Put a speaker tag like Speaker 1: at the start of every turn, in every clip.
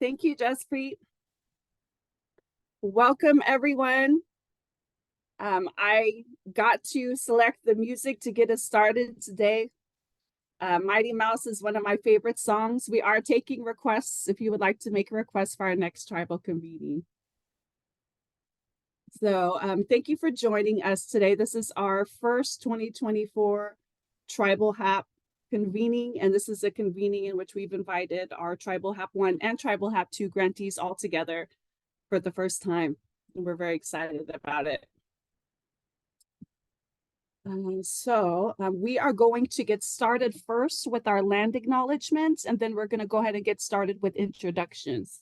Speaker 1: Thank you, Jaspreet. Welcome, everyone. I got to select the music to get us started today. Mighty Mouse is one of my favorite songs. We are taking requests if you would like to make a request for our next tribal convening. So thank you for joining us today. This is our first 2024 Tribal HAP convening, and this is a convening in which we've invited our Tribal HAP 1 and Tribal HAP 2 grantees all together for the first time, and we're very excited about it. We are going to get started first with our land acknowledgements, and then we're going to go ahead and get started with introductions.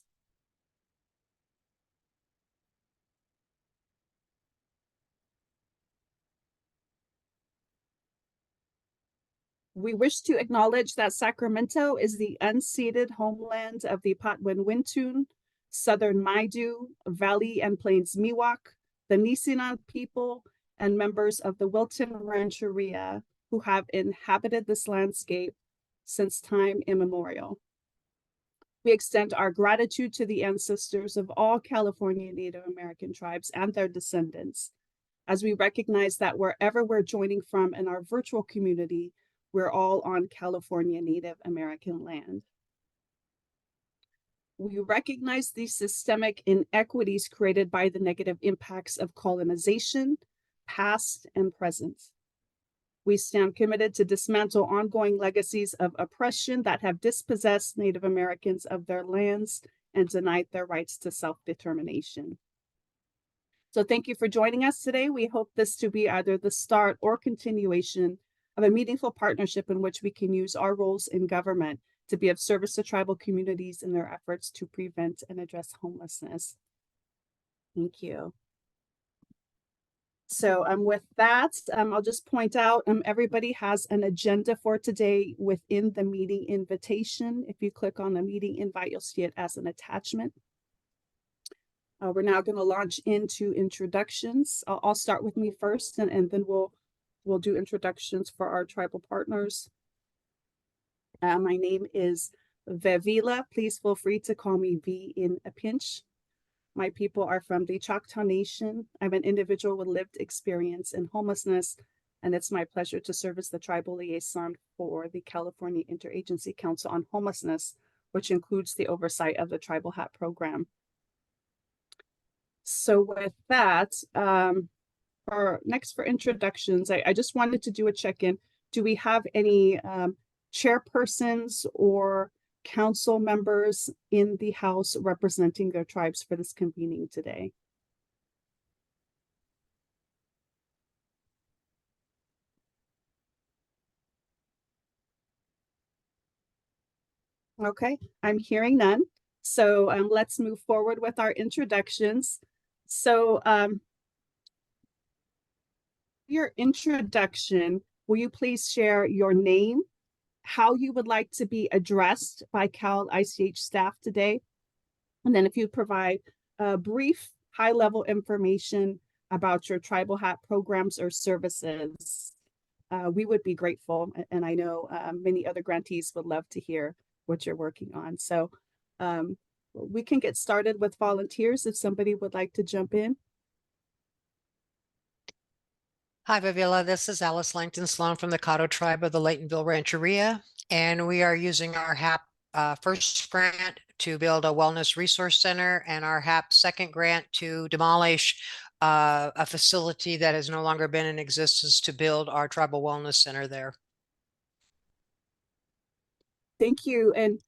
Speaker 1: We wish to acknowledge that Sacramento is the unceded homeland of the Patwin-Wintun, Southern Maidu, Valley and Plains Miwok, the Nisenan people, and members of the Wilton Rancheria who have inhabited this landscape since time immemorial. We extend our gratitude to the ancestors of all California Native American tribes and their descendants, as we recognize that wherever we're joining from in our virtual community, we're all on California Native American land. We recognize the systemic inequities created by the negative impacts of colonization, past and present. We stand committed to dismantle ongoing legacies of oppression that have dispossessed Native Americans of their lands and denied their rights to self-determination. So thank you for joining us today. We hope this to be either the start or continuation of a meaningful partnership in which we can use our roles in government to be of service to tribal communities in their efforts to prevent and address homelessness. Thank you. So with that, I'll just point out everybody has an agenda for today within the meeting invitation. If you click on the meeting invite, you'll see it as an attachment. We're now going to launch into introductions. I'll start with me first, and then we'll do introductions for our tribal partners. My name is Vevila. Please feel free to call me V in a pinch. My people are from the Choctaw Nation. I'm an individual with lived experience in homelessness, and it's my pleasure to serve as the tribal liaison for the California Interagency Council on Homelessness, which includes the oversight of the Tribal HAP program. So with that, for introductions, I just wanted to do a check-in. Do we have any chairpersons or council members in the House representing their tribes for this convening today? Okay, I'm hearing none. So let's move forward with our introductions. So your introduction, will you please share your name, how you would like to be addressed by Cal ICH staff today, and then if you provide brief high-level information about your tribal HAP programs or services, we would be grateful, and I know many other grantees would love to hear what you're working on. So we can get started with volunteers if somebody would like to jump in.
Speaker 2: Hi, Vavila. This is Alice Langton Sloan from the Caddo tribe of the Laytonville Rancheria, and we are using our HAP first grant to build a wellness resource center and our HAP second grant to demolish a facility that has no longer been in existence to build our tribal wellness center there.
Speaker 1: Thank you. And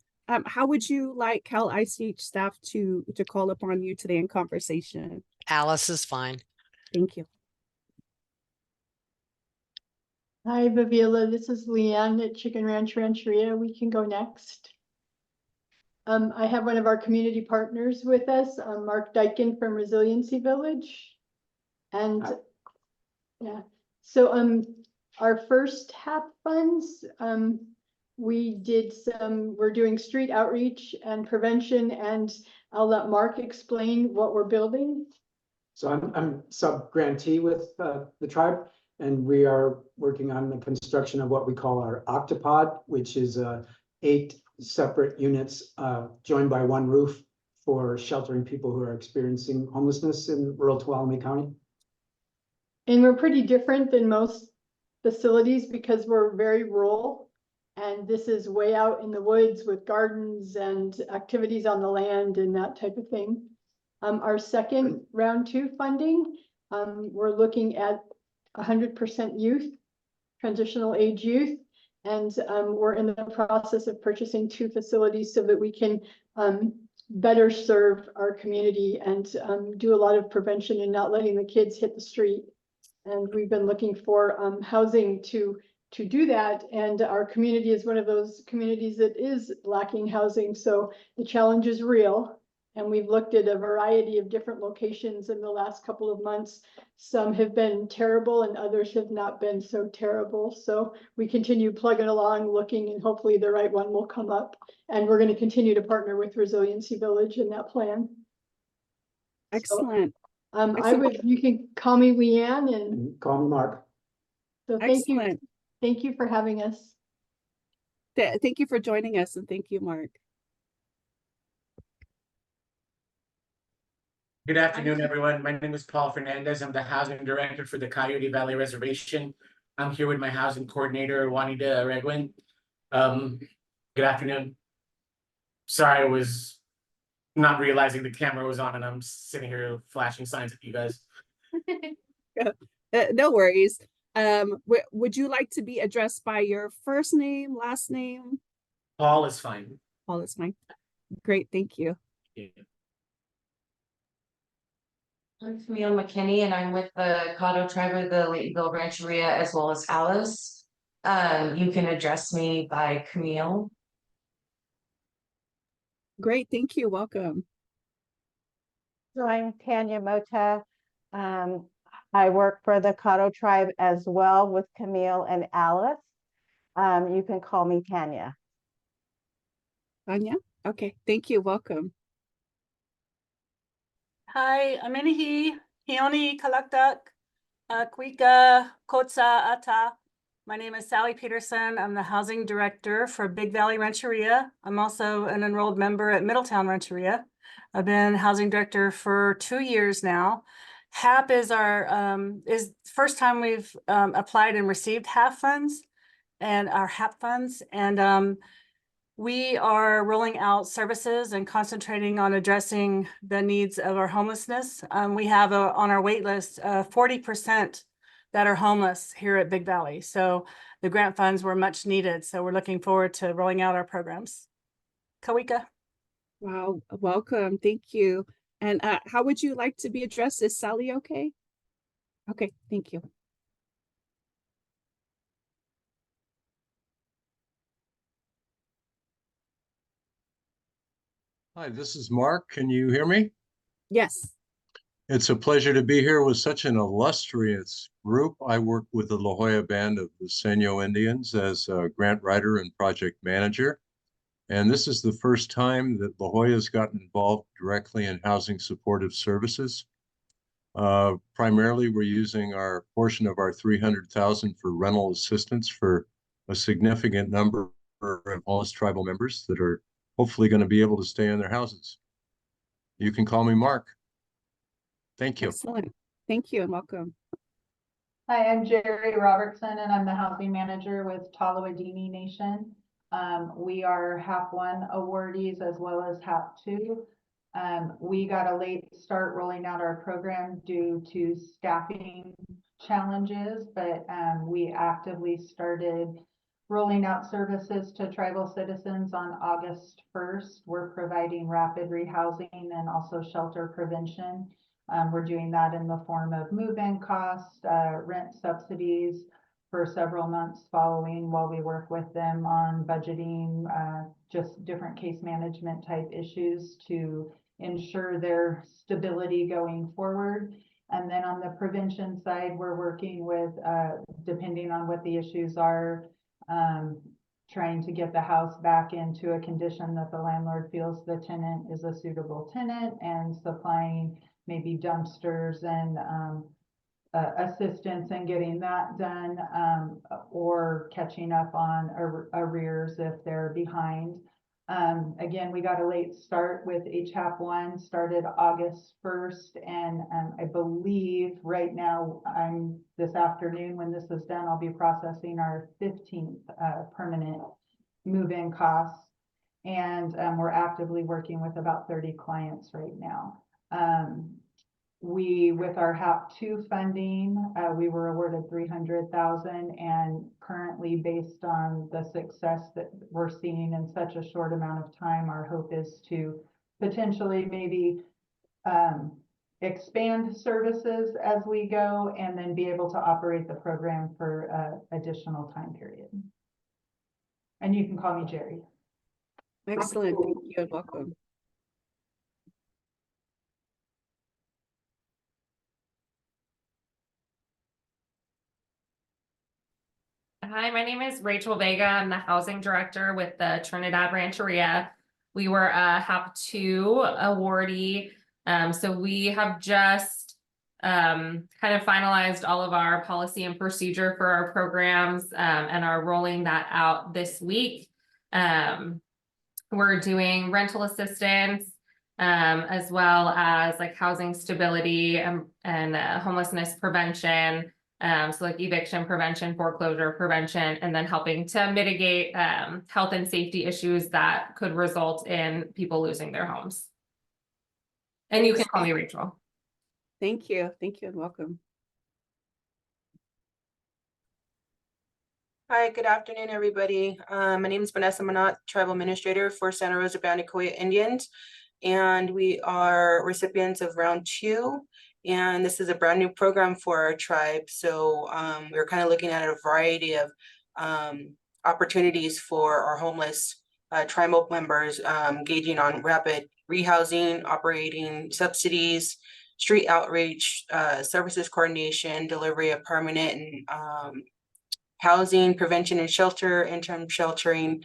Speaker 1: how would you like Cal ICH staff to call upon you today in conversation?
Speaker 2: Alice is fine.
Speaker 1: Thank you.
Speaker 3: Hi, Vavila. This is Leanne at Chicken Ranch Rancheria. We can go next. I have one of our community partners with us, Mark Dykin from Resiliency Village. And yeah, so our first HAP funds, we're doing street outreach and prevention, and I'll let Mark explain what we're building.
Speaker 4: So I'm sub-grantee with the tribe, and we are working on the construction of what we call our octopod, which is a 8 separate units joined by one roof for sheltering people who are experiencing homelessness in rural Tuolumne County.
Speaker 3: And we're pretty different than most facilities because we're very rural. And this is way out in the woods with gardens and activities on the land and that type of thing. Our second round 2 funding, we're looking at 100% youth, transitional age youth. And we're in the process of purchasing 2 facilities so that we can better serve our community and do a lot of prevention and not letting the kids hit the street. And we've been looking for housing to do that. And our community is one of those communities that is lacking housing. So the challenge is real. And we've looked at a variety of different locations in the last couple of months. Some have been terrible and others have not been so terrible. So we continue plugging along, looking, and hopefully the right one will come up. And we're going to continue to partner with Resiliency Village in that plan.
Speaker 1: Excellent.
Speaker 3: You can call me Leanne, and
Speaker 4: Call me Mark.
Speaker 3: so thank you.
Speaker 1: Excellent.
Speaker 3: Thank you for having us.
Speaker 1: Thank you for joining us, and thank you, Mark.
Speaker 5: Good afternoon, everyone. My name is Paul Fernandez. I'm the housing director for the Coyote Valley Reservation. I'm here with my housing coordinator, Juanita Regwin. Good afternoon. Sorry, I was not realizing the camera was on and I'm sitting here flashing signs at you guys.
Speaker 1: No worries. Would you like to be addressed by your first name, last name?
Speaker 5: Paul is fine.
Speaker 1: Paul is fine. Great, thank you.
Speaker 5: Yeah.
Speaker 6: I'm Camille McKinney, and I'm with the Caddo tribe of the Laytonville Rancheria as well as Alice. You can address me by Camille.
Speaker 1: Great, thank you. Welcome.
Speaker 7: So I'm Tanya Mota. I work for the Caddo tribe as well with Camille and Alice. You can call me Tanya.
Speaker 1: Anya? Okay, thank you. Welcome.
Speaker 8: Hi, Aminihi, Hioni Kalakdak, Kwika Kotsa Ata. My name is Sally Peterson. I'm the housing director for Big Valley Rancheria. I'm also an enrolled member at Middletown Rancheria. I've been housing director for 2 years now. HAP is is first time we've applied and received HAP funds and our HAP funds. And we are rolling out services and concentrating on addressing the needs of our homelessness. We have on our wait list 40% that are homeless here at Big Valley. So the grant funds were much needed. So we're looking forward to rolling out our programs. Kawika.
Speaker 1: Wow, welcome. Thank you. And how would you like to be addressed? Is Sally okay? Okay, thank you.
Speaker 9: Hi, this is Mark. Can you hear me?
Speaker 1: Yes.
Speaker 9: It's a pleasure to be here with such an illustrious group. I work with the La Jolla Band of the Seño Indians as a grant writer and project manager. And this is the first time that La Jolla has gotten involved directly in housing supportive services. Primarily, we're using our portion of our $300,000 for rental assistance for a significant number of homeless tribal members that are hopefully going to be able to stay in their houses. You can call me Mark. Thank you.
Speaker 1: Excellent. Thank you and welcome.
Speaker 10: Hi, I'm Jerry Robertson, and I'm the housing manager with Talawadini Nation. We are HAP 1 awardees as well as HAP 2. We got a late start rolling out our program due to staffing challenges, but we actively started rolling out services to tribal citizens on August 1st. We're providing rapid rehousing and also shelter prevention. We're doing that in the form of move-in costs, rent subsidies for several months following while we work with them on budgeting, just different case management type issues to ensure their stability going forward. And then on the prevention side, we're working with, depending on what the issues are, trying to get the house back into a condition that the landlord feels the tenant is a suitable tenant, and supplying maybe dumpsters and assistance in getting that done, or catching up on arrears if they're behind. Again, we got a late start with HHAP 1, started August 1st, and I believe right now, this afternoon when this is done, I'll be processing our 15th permanent move-in costs. And we're actively working with about 30 clients right now. With our HAP 2 funding, we were awarded $300,000, and currently, based on the success that we're seeing in such a short amount of time, our hope is to potentially maybe expand services as we go, and then be able to operate the program for additional time period. And you can call me Jerry.
Speaker 1: Excellent. Thank you and welcome.
Speaker 11: Hi, my name is Rachel Vega. I'm the housing director with the Trinidad Rancheria. We were a HAP 2 awardee. So we have just kind of finalized all of our policy and procedure for our programs and are rolling that out this week. We're doing rental assistance as well as like housing stability and homelessness prevention. So like eviction prevention, foreclosure prevention, and then helping to mitigate health and safety issues that could result in people losing their homes. And you can call me Rachel.
Speaker 1: Thank you. Thank you and welcome.
Speaker 12: Hi, good afternoon, everybody. My name is Vanessa Manat, Tribal Administrator for Santa Rosa Bandicoya Indians, and we are recipients of round 2. And this is a brand new program for our tribe. So we're kind of looking at a variety of opportunities for our homeless tribal members, engaging on rapid rehousing, operating subsidies, street outreach, services coordination, delivery of permanent and housing, prevention and shelter, interim sheltering.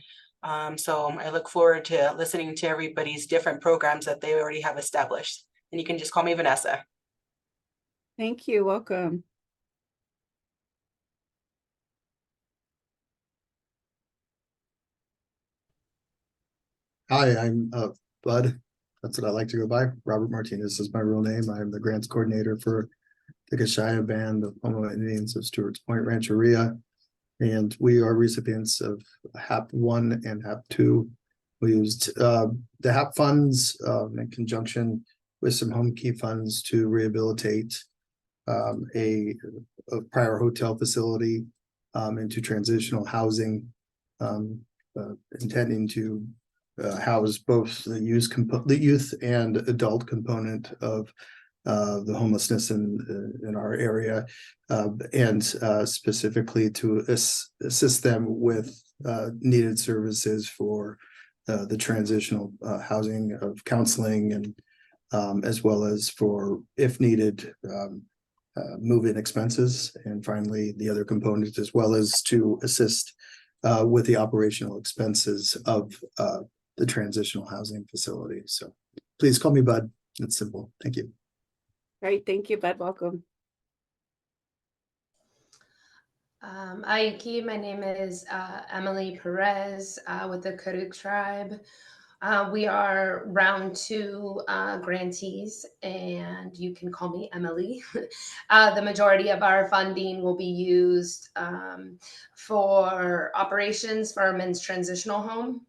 Speaker 12: So I look forward to listening to everybody's different programs that they already have established. And you can just call me Vanessa.
Speaker 1: Thank you. Welcome.
Speaker 13: Hi, I'm Bud. That's what I like to go by. Robert Martinez is my real name. I'm the grants coordinator for the HHAP band of Homo Indians of Stewart's Point Rancheria. And we are recipients of HAP 1 and HAP 2. We used the HAP funds in conjunction with some home key funds to rehabilitate a prior hotel facility into transitional housing, intending to house both the youth and adult component of the homelessness in our area, and specifically to assist them with needed services for the transitional housing of counseling, and as well as for, if needed, move-in expenses, and finally the other component, as well as to assist with the operational expenses of the transitional housing facility. So please call me Bud. It's simple. Thank you.
Speaker 1: Great. Thank you, Bud. Welcome.
Speaker 14: Aiki, my name is Emily Perez with the Karuk tribe. We are round 2 grantees, and you can call me Emily. The majority of our funding will be used for operations for our men's transitional home.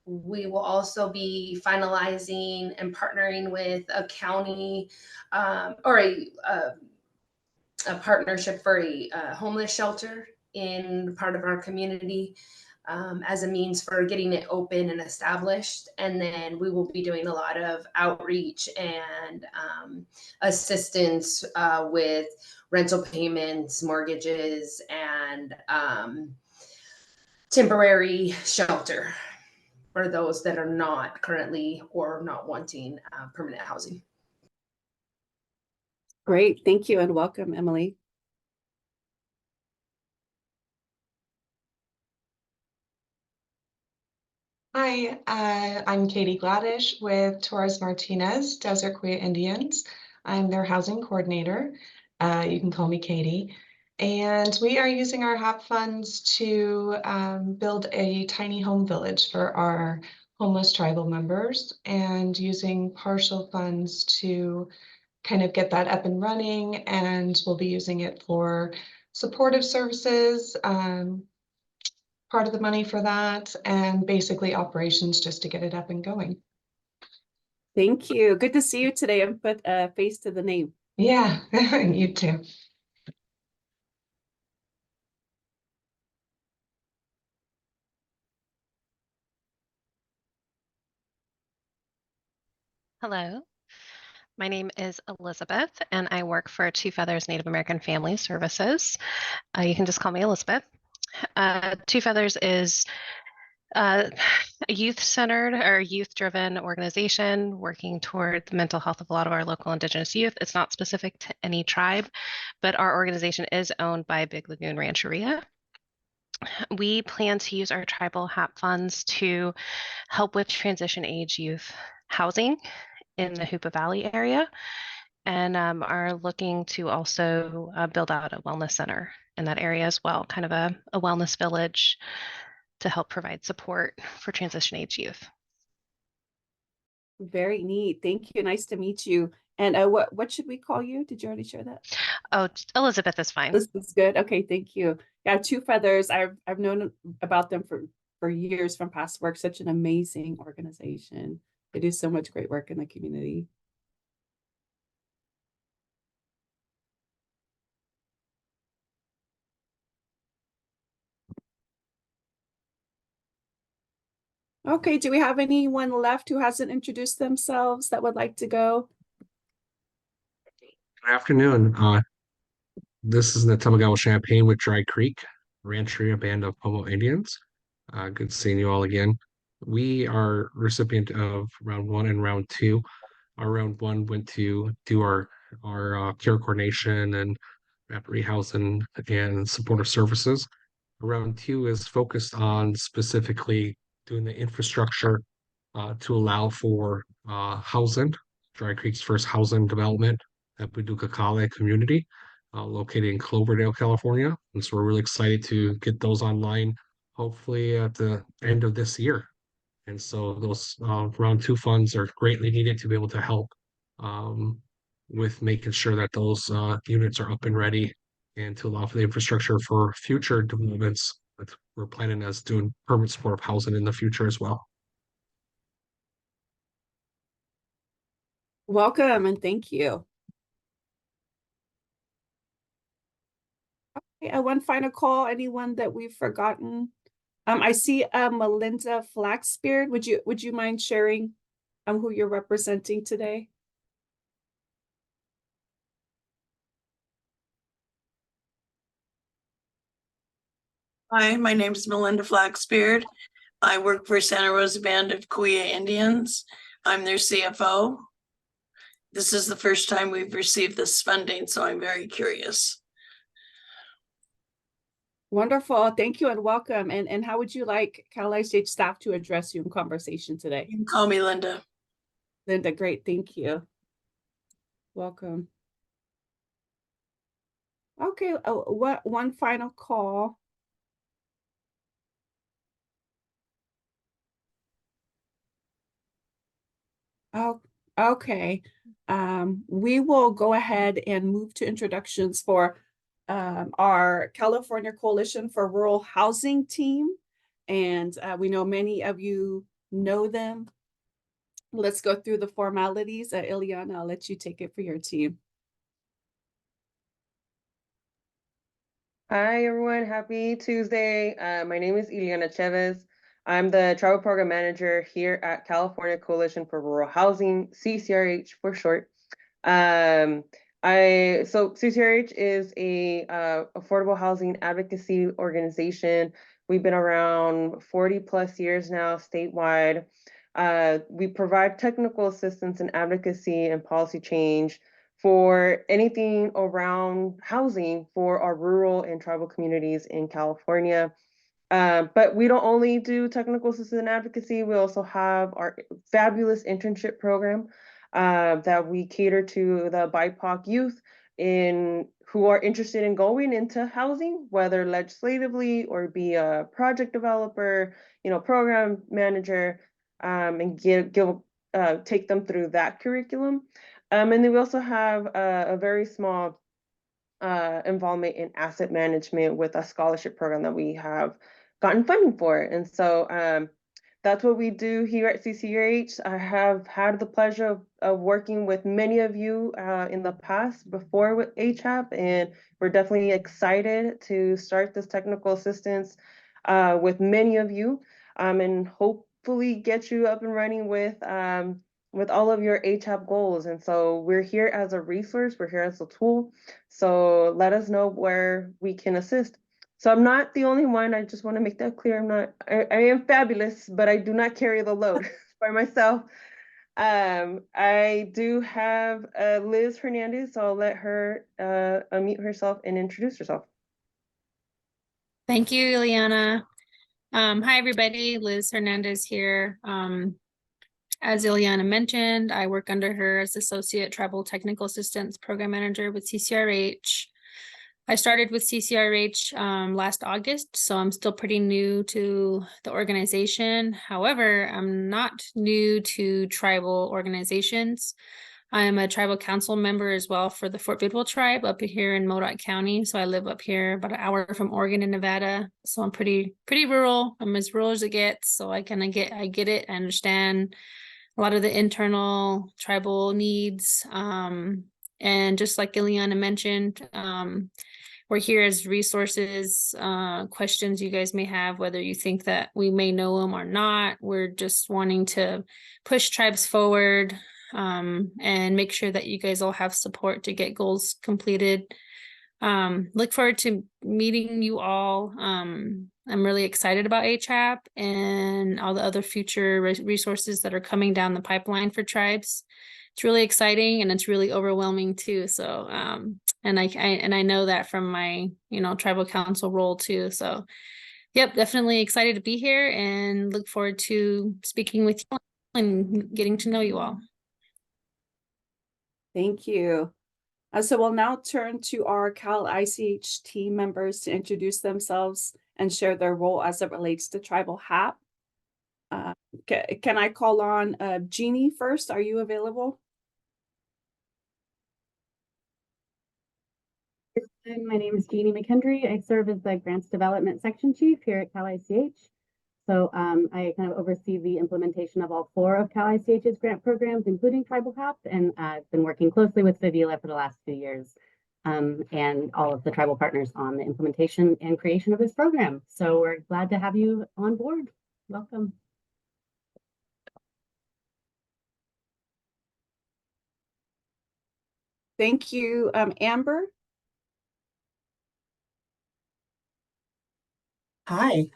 Speaker 14: We will also be finalizing and partnering with a county or a partnership for a homeless shelter in part of our community as a means for getting it open and established. And then we will be doing a lot of outreach and assistance with rental payments, mortgages, and temporary shelter for those that are not currently or not wanting permanent housing.
Speaker 1: Great. Thank you and welcome, Emily.
Speaker 15: Hi, I'm Katie Gladish with Torres Martinez, Desert Queer Indians. I'm their housing coordinator. You can call me Katie. And we are using our HAP funds to build a tiny home village for our homeless tribal members and using partial funds to kind of get that up and running. And we'll be using it for supportive services, part of the money for that, and basically operations just to get it up and going.
Speaker 1: Thank you. Good to see you today and put a face to the name.
Speaker 15: Yeah, you too.
Speaker 16: Hello, my name is Elizabeth, and I work for Two Feathers Native American Family Services. You can just call me Elizabeth. Two Feathers is a youth-centered or youth-driven organization working toward the mental health of a lot of our local Indigenous youth. It's not specific to any tribe, but our organization is owned by Big Lagoon Rancheria. We plan to use our tribal HAP funds to help with transition age youth housing in the Hoopa Valley area, and are looking to also build out a wellness center in that area as well, kind of a wellness village to help provide support for transition age youth.
Speaker 1: Very neat. Thank you. Nice to meet you. And what should we call you? Did you already share that?
Speaker 16: Oh, Elizabeth is fine.
Speaker 1: This is good. Okay, thank you. Yeah, Two Feathers. I've known about them for years from past work. Such an amazing organization. They do so much great work in the community. Okay, do we have anyone left who hasn't introduced themselves that would like to go?
Speaker 17: Good afternoon. This is the Tamagawa Champagne with Dry Creek Rancheria Band of Pomo Indians. Good seeing you all again. We are recipient of round one and round two. Our round one went to do our care coordination and rapid rehousing and supportive services. Round two is focused on specifically doing the infrastructure to allow for housing, Dry Creek's first housing development at Paducah Kale community, located in Cloverdale, California. And so we're really excited to get those online, hopefully at the end of this year. And so those round two funds are greatly needed to be able to help with making sure that those units are up and ready and to allow for the infrastructure for future developments that we're planning as doing permanent supportive housing in the future as well.
Speaker 1: Welcome and thank you. Okay, one final call. Anyone that we've forgotten? I see Melinda Flaxbeard. Would you mind sharing who you're representing today?
Speaker 18: Hi, my name is Melinda Flaxbeard. I work for Santa Rosa Band of Kuya Indians. I'm their CFO. This is the first time we've received this funding, so I'm very curious.
Speaker 1: Wonderful. Thank you and welcome. And how would you like Cal ISH staff to address you in conversation today?
Speaker 18: You can call me Linda.
Speaker 1: Linda, great. Thank you. Welcome. Okay, one final call. Oh, okay. We will go ahead and move to introductions for our California Coalition for Rural Housing team. And we know many of you know them. Let's go through the formalities. Ileana, I'll let you take it for your team.
Speaker 19: Hi, everyone. Happy Tuesday. My name is Ileana Chavez. I'm the Tribal Program Manager here at California Coalition for Rural Housing, CCRH for short. So CCRH is a affordable housing advocacy organization. We've been around 40 plus years now statewide. We provide technical assistance and advocacy and policy change for anything around housing for our rural and tribal communities in California. But we don't only do technical assistance and advocacy, we also have our fabulous internship program that we cater to the BIPOC youth who are interested in going into housing, whether legislatively or be a project developer, program manager. and take them through that curriculum. And then we also have a very small involvement in asset management with a scholarship program that we have gotten funding for. And so that's what we do here at CCRH. I have had the pleasure of working with many of you in the past before with HHAP, and we're definitely excited to start this technical assistance with many of you, and hopefully get you up and running with all of your HHAP goals. And so we're here as a resource, we're here as a tool. So let us know where we can assist. So I'm not the only one. I just want to make that clear. I am fabulous, but I do not carry the load by myself. I do have Liz Hernandez, so I'll let her unmute herself and introduce herself.
Speaker 20: Thank you, Ileana. Hi, everybody. Liz Hernandez here. As Ileana mentioned, I work under her as Associate Tribal Technical Assistance Program Manager with CCRH. I started with CCRH last August, so I'm still pretty new to the organization. However, I'm not new to tribal organizations. I'm a tribal council member as well for the Fort Bidwell tribe up here in Modoc County. So I live up here about an hour from Oregon and Nevada. So I'm pretty rural. I'm as rural as it gets. So I get it. I understand a lot of the internal tribal needs. And just like Ileana mentioned, we're here as resources, questions you guys may have, whether you think that we may know them or not. We're just wanting to push tribes forward and make sure that you guys all have support to get goals completed. Look forward to meeting you all. I'm really excited about HHAP and all the other future resources that are coming down the pipeline for tribes. It's really exciting and it's really overwhelming too. So, and I know that from my, tribal council role too. So, yep, definitely excited to be here and look forward to speaking with you and getting to know you all.
Speaker 1: Thank you. So we'll now turn to our Cal ICH team members to introduce themselves and share their role as it relates to tribal HAP. Can I call on Jeannie first? Are you available?
Speaker 21: My name is Jeannie McHenry. I serve as the Grants Development Section Chief here at Cal ICH. So I kind of oversee the implementation of all 4 of Cal ICH's grant programs, including Tribal HAP, and I've been working closely with Vivila for the last few years and all of the tribal partners on the implementation and creation of this program. So we're glad to have you on board. Welcome.
Speaker 1: Thank you, Amber.
Speaker 22: Hi,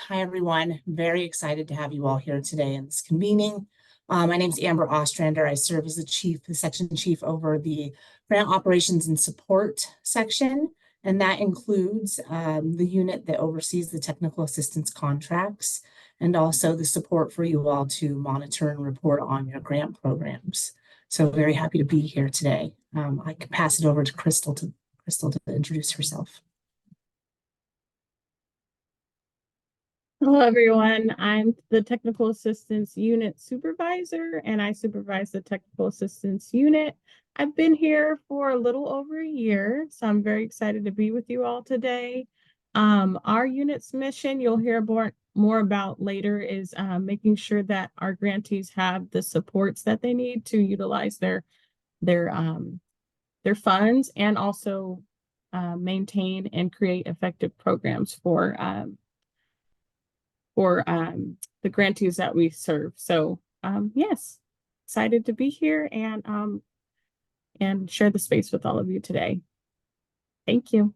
Speaker 22: everyone. Very excited to have you all here today in this convening. My name is Amber Ostrander. I serve as the section chief over the grant operations and support section, and that includes the unit that oversees the technical assistance contracts and also the support for you all to monitor and report on your grant programs. So very happy to be here today. I can pass it over to Crystal to introduce herself.
Speaker 23: Hello, everyone. I'm the Technical Assistance Unit Supervisor, and I supervise the Technical Assistance Unit. I've been here for a little over a year, so I'm very excited to be with you all today. Our unit's mission, you'll hear more about later, is making sure that our grantees have the supports that they need to utilize their funds and also maintain and create effective programs for the grantees that we serve. So yes, excited to be here and share the space with all of you today. Thank you.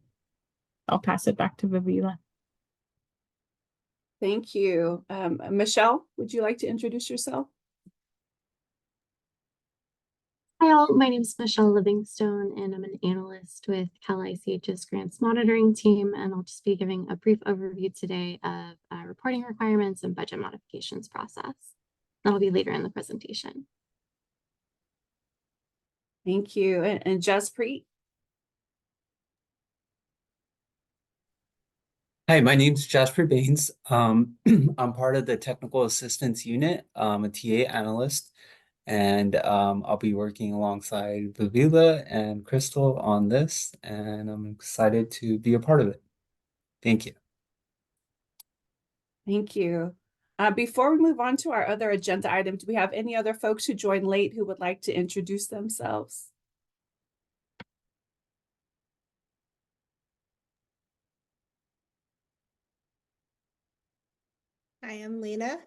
Speaker 23: I'll pass it back to Vivila.
Speaker 1: Thank you. Michelle, would you like to introduce yourself?
Speaker 24: Hi all, my name is Michelle Livingstone and I'm an analyst with Cal ICH's grants monitoring team, and I'll just be giving a brief overview today of reporting requirements and budget modifications process. That'll be later in the presentation.
Speaker 1: Thank you. And Jaspreet?
Speaker 2: Hi, my name's Jasper Baines. I'm part of the technical assistance unit. I'm a TA analyst, and I'll be working alongside Vivila and Crystal on this, and I'm excited to be a part of it. Thank you.
Speaker 1: Thank you. Before we move on to our other agenda item, do we have any other folks who joined late who would like to introduce themselves?
Speaker 3: I am Lena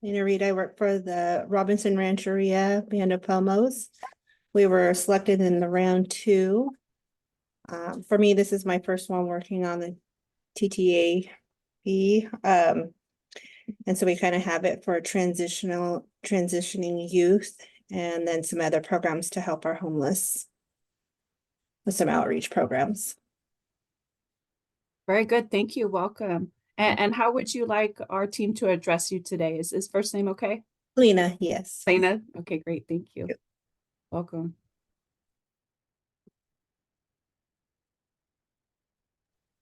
Speaker 3: Reed. I work for the Robinson Rancheria Band of Pomos. We were selected in the round 2. For me, this is my first one working on the TTAP. And so we kind of have it for transitioning youth and then some other programs to help our homeless with some outreach programs.
Speaker 1: Very good. Thank you. Welcome. And how would you like our team to address you today? Is his first name okay?
Speaker 3: Lena, yes.
Speaker 1: Lena? Okay, great. Thank you. Welcome.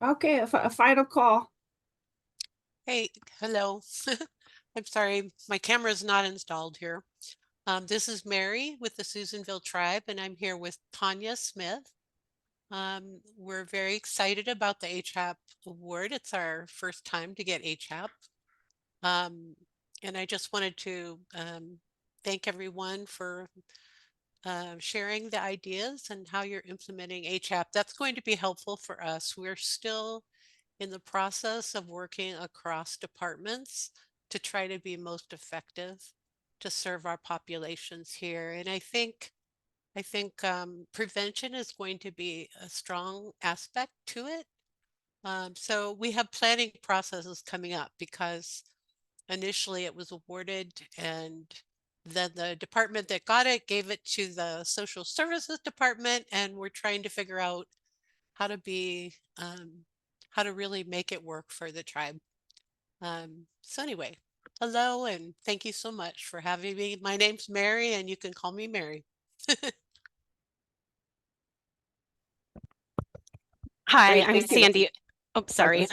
Speaker 1: Okay, a final call.
Speaker 4: Hey, hello. I'm sorry, my camera is not installed here. This is Mary with the Susanville Tribe, and I'm here with Tanya Smith. We're very excited about the HHAP award. It's our first time to get HHAP. And I just wanted to thank everyone for sharing the ideas and how you're implementing HHAP. That's going to be helpful for us. We're still in the process of working across departments to try to be most effective to serve our populations here. And I think prevention is going to be a strong aspect to it. So we have planning processes coming up because initially it was awarded and then the department that got it gave it to the social services department, and we're trying to figure out how to be how to really make it work for the tribe. So anyway, hello and thank you so much for having me. My name's Mary and you can call me Mary.
Speaker 5: Hi,
Speaker 4: Great,
Speaker 5: I'm
Speaker 4: thank you.
Speaker 5: Sandy. Oh, sorry.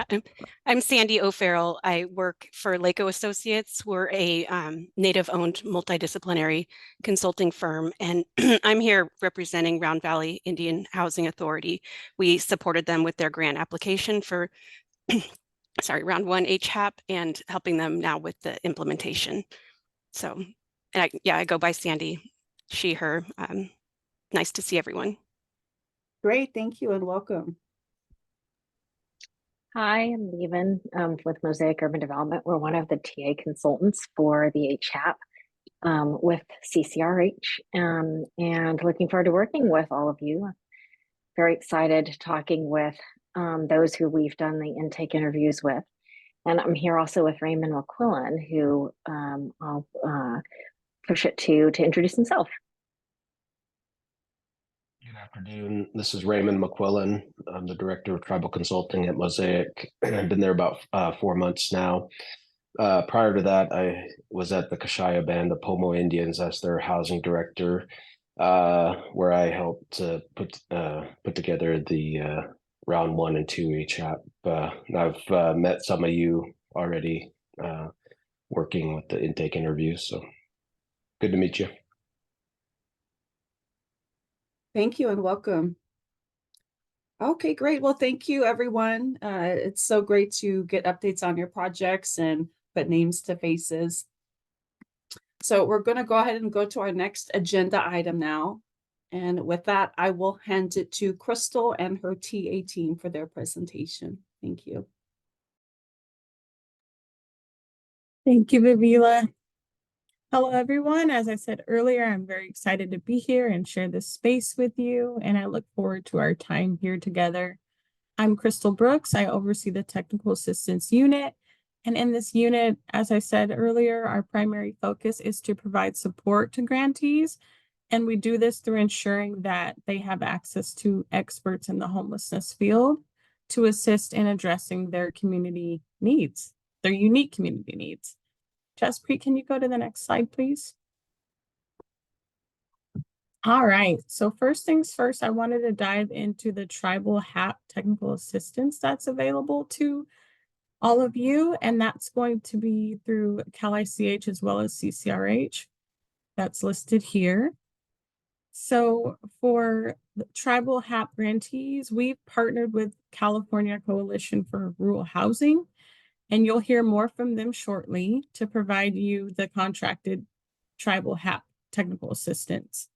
Speaker 5: I'm Sandy O'Farrell. I work for Laco Associates. We're a Native-owned multidisciplinary consulting firm, and I'm here representing Round Valley Indian Housing Authority. We supported them with their grant application for, sorry, round 1 HHAP and helping them now with the implementation. So, and I go by Sandy, she, her. Nice to see everyone.
Speaker 1: Great, thank you and welcome.
Speaker 25: Hi, I'm Leven with Mosaic Urban Development. We're one of the TA consultants for the HHAP with CCRH, and looking forward to working with all of you. Very excited talking with those who we've done the intake interviews with. And I'm here also with Raymond McQuillan, who I'll push it to introduce himself.
Speaker 26: Good afternoon. This is Raymond McQuillan. I'm the Director of Tribal Consulting at Mosaic. I've been there about 4 months now. Prior to that, I was at the Kashaya Band of Pomo Indians as their housing director, where I helped to put together the round 1 and 2 HHAP. I've met some of you already working with the intake interviews, so good to meet you.
Speaker 1: Thank you and welcome. Okay, great. Well, thank you, everyone. It's so great to get updates on your projects and put names to faces. So we're going to go ahead and go to our next agenda item now. And with that, I will hand it to Crystal and her TA team for their presentation. Thank you.
Speaker 23: Thank you, Vivila. Hello, everyone. As I said earlier, I'm very excited to be here and share this space with you, and I look forward to our time here together. I'm Crystal Brooks. I oversee the Technical Assistance Unit, and in this unit, as I said earlier, our primary focus is to provide support to grantees, and we do this through ensuring that they have access to experts in the homelessness field to assist in addressing their community needs, their unique community needs. Jaspreet, can you go to the next slide, please? All right, so first things first, I wanted to dive into the tribal HAP technical assistance that's available to all of you, and that's going to be through Cal ICH as well as CCRH. That's listed here. So for the tribal HAP grantees, we've partnered with California Coalition for Rural Housing, and you'll hear more from them shortly to provide you the contracted tribal HAP technical assistance.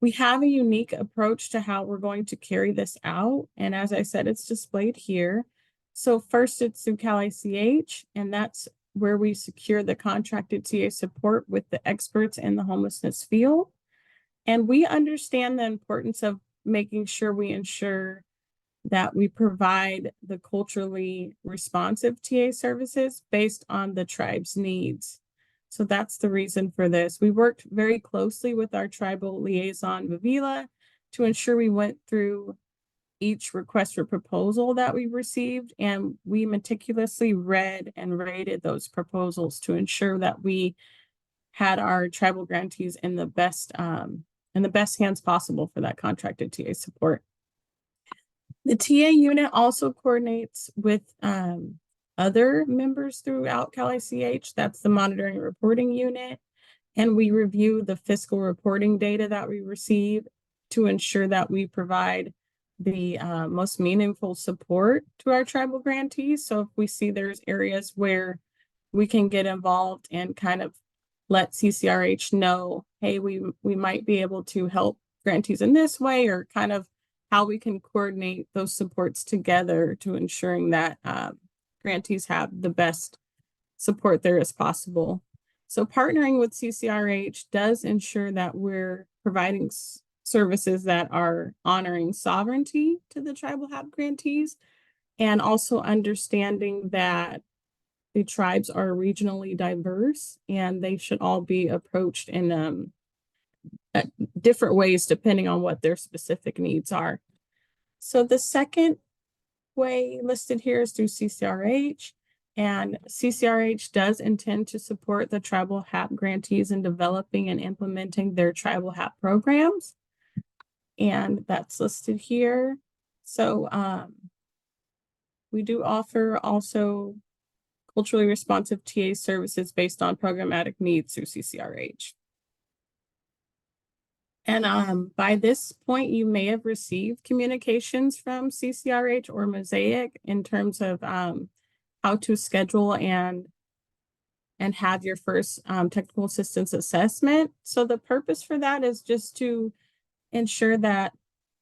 Speaker 23: We have a unique approach to how we're going to carry this out. And as I said, it's displayed here. So first it's through Cal ICH, and that's where we secure the contracted TA support with the experts in the homelessness field. And we understand the importance of making sure we ensure that we provide the culturally responsive TA services based on the tribe's needs. So that's the reason for this. We worked very closely with our tribal liaison, Vivila, to ensure we went through each request for proposal that we received, and we meticulously read and rated those proposals to ensure that we had our tribal grantees in the best hands possible for that contracted TA support. The TA unit also coordinates with other members throughout Cal ICH. That's the monitoring and reporting unit. And we review the fiscal reporting data that we receive to ensure that we provide the most meaningful support to our tribal grantees. So if we see there's areas where we can get involved and kind of let CCRH know, hey, we might be able to help grantees in this way, or kind of how we can coordinate those supports together to ensuring that grantees have the best support there as possible. So partnering with CCRH does ensure that we're providing services that are honoring sovereignty to the tribal HAP grantees, and also understanding that the tribes are regionally diverse and they should all be approached in different ways depending on what their specific needs are. So the second way listed here is through CCRH, and CCRH does intend to support the tribal HAP grantees in developing and implementing their tribal HAP programs, and that's listed here. So we do offer also culturally responsive TA services based on programmatic needs through CCRH. And by this point, you may have received communications from CCRH or Mosaic in terms of how to schedule and have your first technical assistance assessment. So the purpose for that is just to ensure that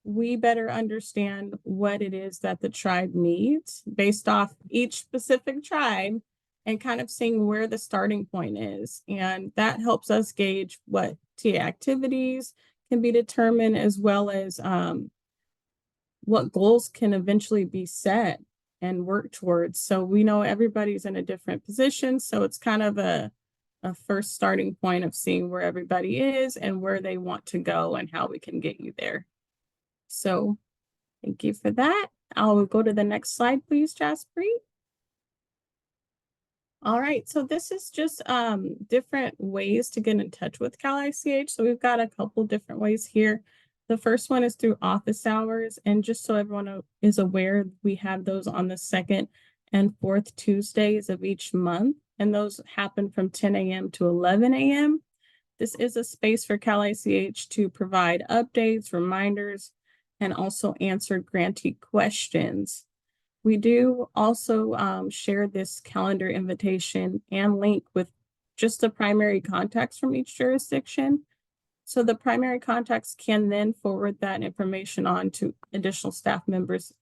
Speaker 23: we better understand what it is that the tribe needs based off each specific tribe, and kind of seeing where the starting point is. And that helps us gauge what TA activities can be determined, as well as what goals can eventually be set and work towards. So we know everybody's in a different position. So it's kind of a first starting point of seeing where everybody is and where they want to go and how we can get you there. So thank you for that. I'll go to the next slide, please, Jaspreet. All right, so this is just different ways to get in touch with Cal ICH. So we've got a couple different ways here. The first one is through office hours. And just so everyone is aware, we have those on the 2nd and 4th Tuesdays of each month. And those happen from 10 a.m. to 11 a.m. This is a space for Cal ICH to provide updates, reminders, and also answer grantee questions. We do also share this calendar invitation and link with just the primary contacts from each jurisdiction. So the primary contacts can then forward that information on to additional staff members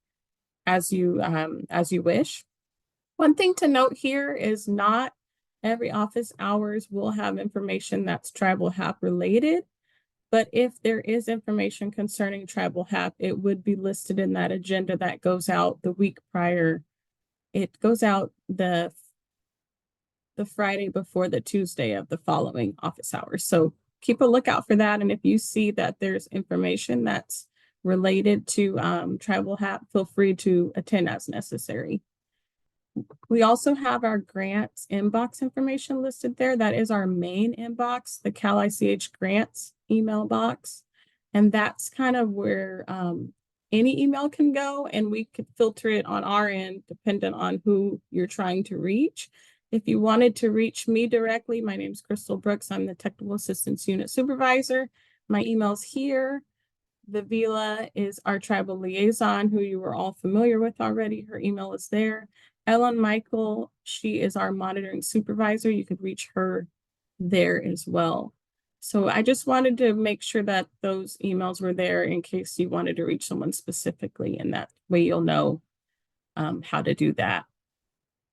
Speaker 23: as you wish. One thing to note here is not every office hours will have information that's tribal HAP related. But if there is information concerning tribal HAP, it would be listed in that agenda that goes out the week prior. It goes out the Friday before the Tuesday of the following office hours. So keep a lookout for that. And if you see that there's information that's related to tribal HAP, feel free to attend as necessary. We also have our grants inbox information listed there. That is our main inbox, the Cal ICH grants email box. And that's kind of where any email can go, and we could filter it on our end dependent on who you're trying to reach. If you wanted to reach me directly, my name is Crystal Brooks. I'm the Technical Assistance Unit Supervisor. My email's here. Vivila is our tribal liaison, who you were all familiar with already. Her email is there. Ellen Michael, she is our monitoring supervisor. You could reach her there as well. So I just wanted to make sure that those emails were there in case you wanted to reach someone specifically, and that way you'll know how to do that.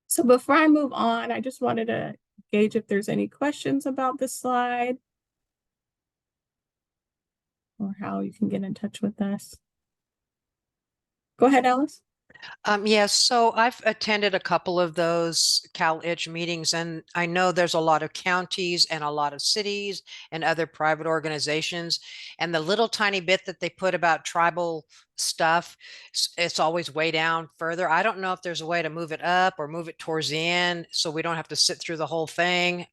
Speaker 23: So before I move on, I just wanted to gauge if there's any questions about this slide or how you can get in touch with us. Go ahead, Alice.
Speaker 6: Yes, so I've attended a couple of those Cal-Edge meetings, and I know there's a lot of counties and a lot of cities and other private organizations. And the little tiny bit that they put about tribal stuff, it's always way down further. I don't know if there's a way to move it up or move it towards the end so we don't have to sit through the whole thing,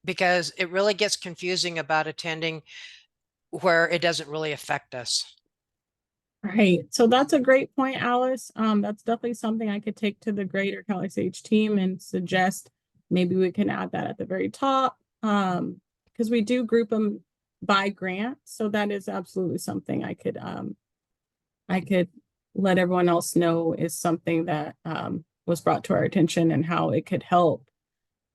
Speaker 6: because it really gets confusing about attending where it doesn't really affect us.
Speaker 23: Right. So that's a great point, Alice. That's definitely something I could take to the greater CalICH team and suggest maybe we can add that at the very top. Because we do group them by grant. So that is absolutely something I could let everyone else know is something that was brought to our attention and how it could help.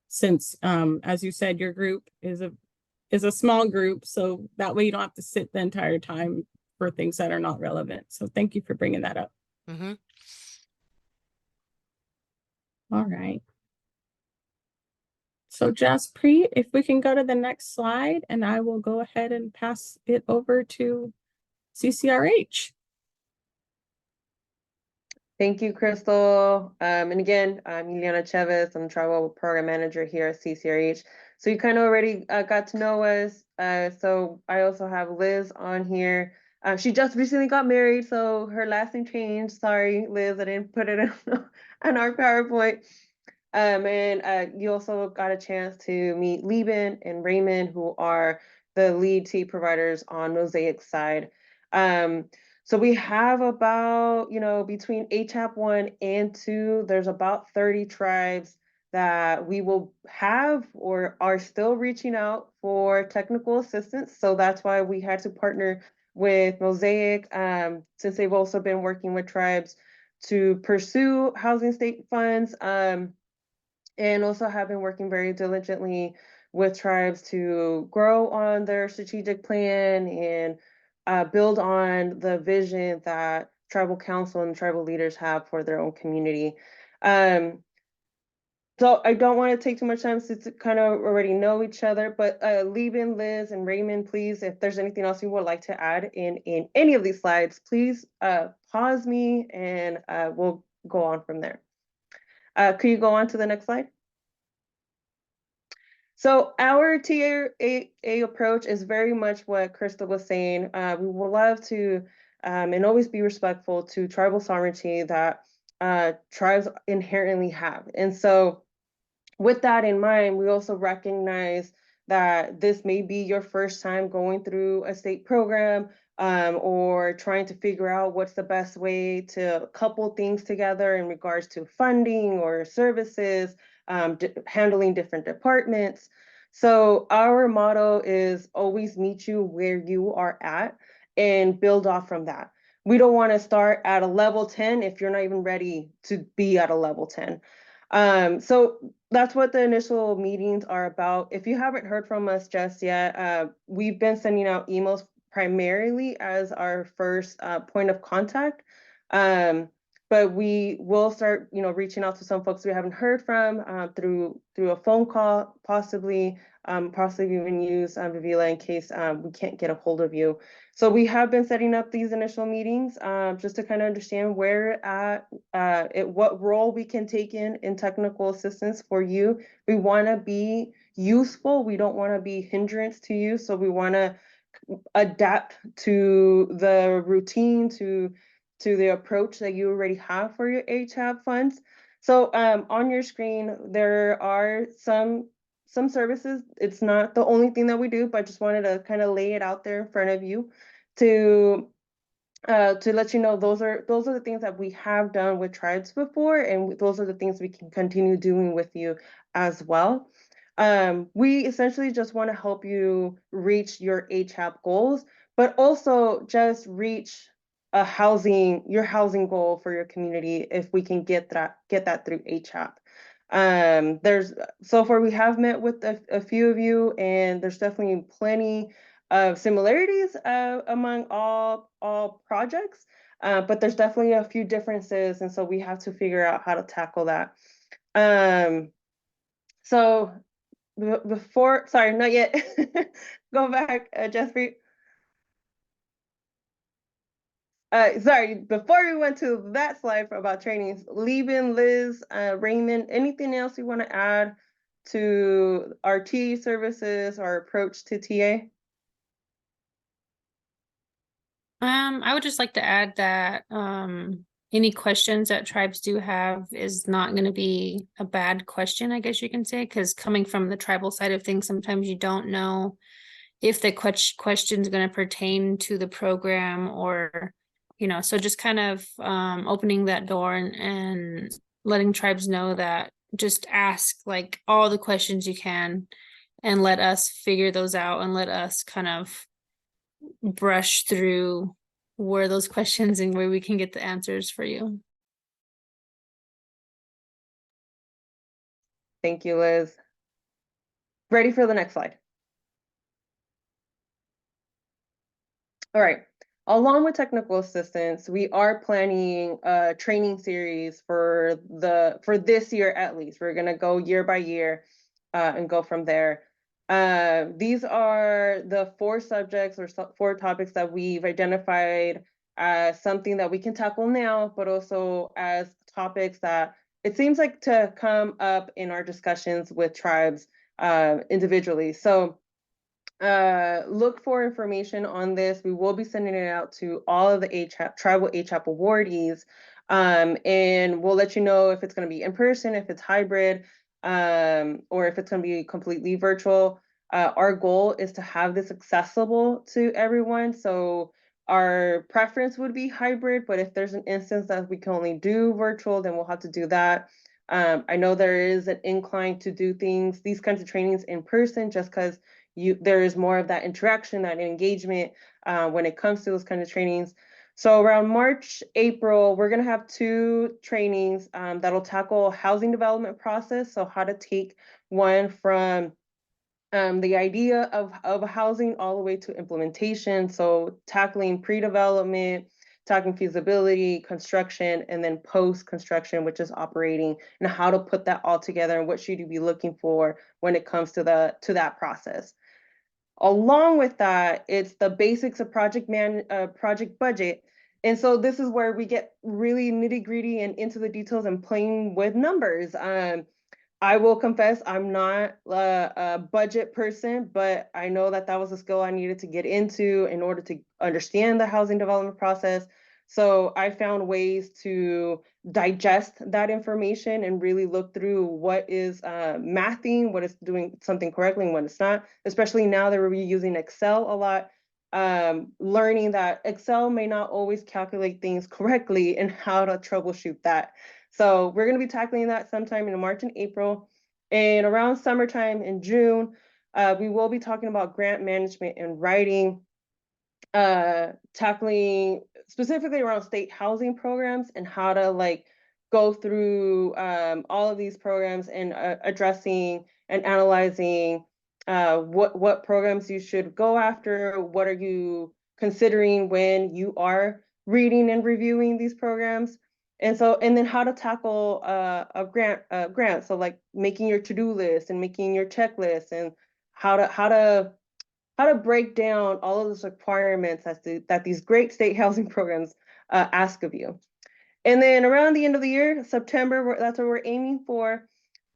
Speaker 23: Since as you said, your group is a small group, so that way you don't have to sit the entire time for things that are not relevant. So thank you for bringing that up.
Speaker 6: Mm-hmm.
Speaker 23: All right. So Jaspreet, if we can go to the next slide, and I will go ahead and pass it over to CCRH.
Speaker 19: Thank you, Crystal. And again, I'm Ileana Chavez. I'm the Tribal Program Manager here at CCRH. So you kind of already got to know us. So I also have Liz on here. She just recently got married, so her last name changed. Sorry, Liz, I didn't put it on our PowerPoint. And you also got a chance to meet Lieben and Raymond, who are the lead tea providers on Mosaic's side. So we have about, between HHAP 1 and 2, there's about 30 tribes that we will have or are still reaching out for technical assistance. So that's why we had to partner with Mosaic, since they've also been working with tribes to pursue housing state funds, and also have been working very diligently with tribes to grow on their strategic plan and build on the vision that tribal council and tribal leaders have for their own community. So I don't want to take too much time since kind of already know each other, but Lieben, Liz, and Raymond, please, if there's anything else you would like to add in any of these slides, please pause me and we'll go on from there. Could you go on to the next slide? So our TAA approach is very much what Crystal was saying. We would love to and always be respectful to tribal sovereignty that tribes inherently have. And so with that in mind, we also recognize that this may be your first time going through a state program, or trying to figure out what's the best way to couple things together in regards to funding or services, handling different departments. So our motto is always meet you where you are at and build off from that. We don't want to start at a level 10 if you're not even ready to be at a level 10. So that's what the initial meetings are about. If you haven't heard from us just yet, we've been sending out emails primarily as our first point of contact. But we will start, reaching out to some folks we haven't heard from through a phone call, possibly even use Vivila in case we can't get a hold of you. So we have been setting up these initial meetings just to kind of understand where at what role we can take in technical assistance for you. We want to be useful. We don't want to be hindrance to you. So we want to adapt to the routine, to the approach that you already have for your HHAP funds. So on your screen, there are some some services. It's not the only thing that we do, but I just wanted to kind of lay it out there in front of you to let you know those are the things that we have done with tribes before, and those are the things we can continue doing with you as well. We essentially just want to help you reach your HHAP goals, but also just reach your housing goal for your community if we can get that through HHAP. There's so far we have met with a few of you, and there's definitely plenty of similarities among all projects, but there's definitely a few differences, and so we have to figure out how to tackle that. So before, sorry, not yet. Go back, Jeffrey. Sorry, before we went to that slide about trainings, Lieben, Liz, Raymond, anything else you want to add to our TA services, our approach to TA?
Speaker 20: I would just like to add that any questions that tribes do have is not going to be a bad question, I guess you can say, because coming from the tribal side of things, sometimes you don't know if the question is going to pertain to the program, or so just kind of opening that door and letting tribes know that just ask like all the questions you can and let us figure those out, and let us kind of brush through where those questions and where we can get the answers for you.
Speaker 19: Thank you, Liz. Ready for the next slide. All right. Along with technical assistance, we are planning a training series for this year at least. We're going to go year by year and go from there. These are the 4 subjects or 4 topics that we've identified as something that we can tackle now, but also as topics that it seems like to come up in our discussions with tribes individually. So look for information on this. We will be sending it out to all of the HHAP, tribal HHAP awardees, and we'll let you know if it's going to be in person, if it's hybrid, or if it's going to be completely virtual. Our goal is to have this accessible to everyone. So our preference would be hybrid, but if there's an instance that we can only do virtual, then we'll have to do that. I know there is an incline to do these kinds of trainings in person, just because there is more of that interaction, that engagement when it comes to those kind of trainings. So around March, April, we're going to have 2 trainings that'll tackle housing development process. So how to take one from the idea of housing all the way to implementation. So tackling pre-development, tackling feasibility, construction, and then post-construction, which is operating, and how to put that all together and what should you be looking for when it comes to that process. Along with that, it's the basics of project budget. And so this is where we get really nitty-gritty and into the details and playing with numbers. I will confess I'm not a budget person, but I know that was a skill I needed to get into in order to understand the housing development process. So I found ways to digest that information and really look through what is mathing, what is doing something correctly and what it's not, especially now that we're using Excel a lot. Learning that Excel may not always calculate things correctly and how to troubleshoot that. So we're going to be tackling that sometime in March and April. And around summertime in June, we will be talking about grant management and writing, tackling specifically around state housing programs and how to go through all of these programs and addressing and analyzing what programs you should go after, what are you considering when you are reading and reviewing these programs. And then how to tackle a grant. So like making your to-do list and making your checklist, and how to break down all of those requirements that these great state housing programs ask of you. And then around the end of the year, September, that's what we're aiming for.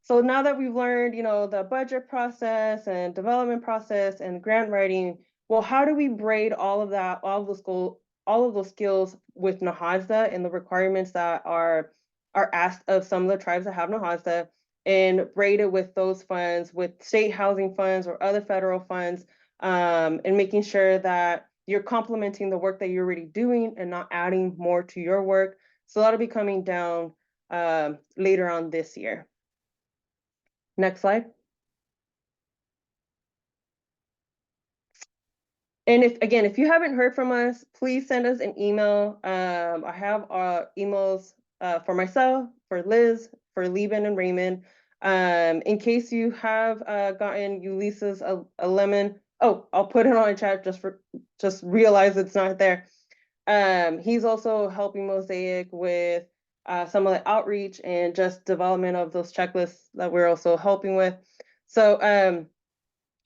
Speaker 19: So now that we've learned, the budget process and development process and grant writing, well, how do we braid all of that, all of those skills with Nahasda and the requirements that are asked of some of the tribes that have Nahasda, and braided with those funds, with state housing funds or other federal funds, and making sure that you're complementing the work that you're already doing and not adding more to your work. So that'll be coming down later on this year. Next slide. And if you haven't heard from us, please send us an email. I have emails for myself, for Liz, for Lieben and Raymond. In case you have gotten Ulises a lemon. Oh, I'll put it on chat just realize it's not there. He's also helping Mosaic with some of the outreach and just development of those checklists that we're also helping with. So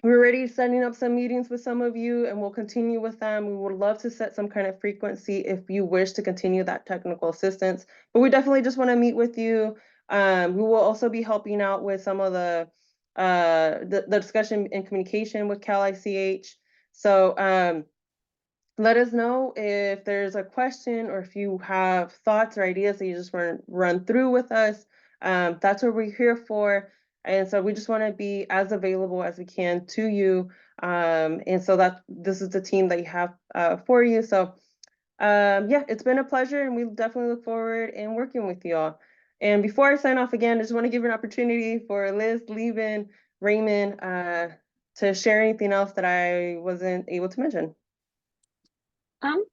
Speaker 19: we're already setting up some meetings with some of you, and we'll continue with them. We would love to set some kind of frequency if you wish to continue that technical assistance, but we definitely just want to meet with you. We will also be helping out with some of the discussion and communication with Cal ICH. So let us know if there's a question or if you have thoughts or ideas that you just want to run through with us. That's what we're here for. And so we just want to be as available as we can to you. And so this is the team that you have for you. So yeah, it's been a pleasure, and we definitely look forward in working with you all. And before I sign off again, I just want to give an opportunity for Liz, Lieben, Raymond to share anything else that I wasn't able to mention.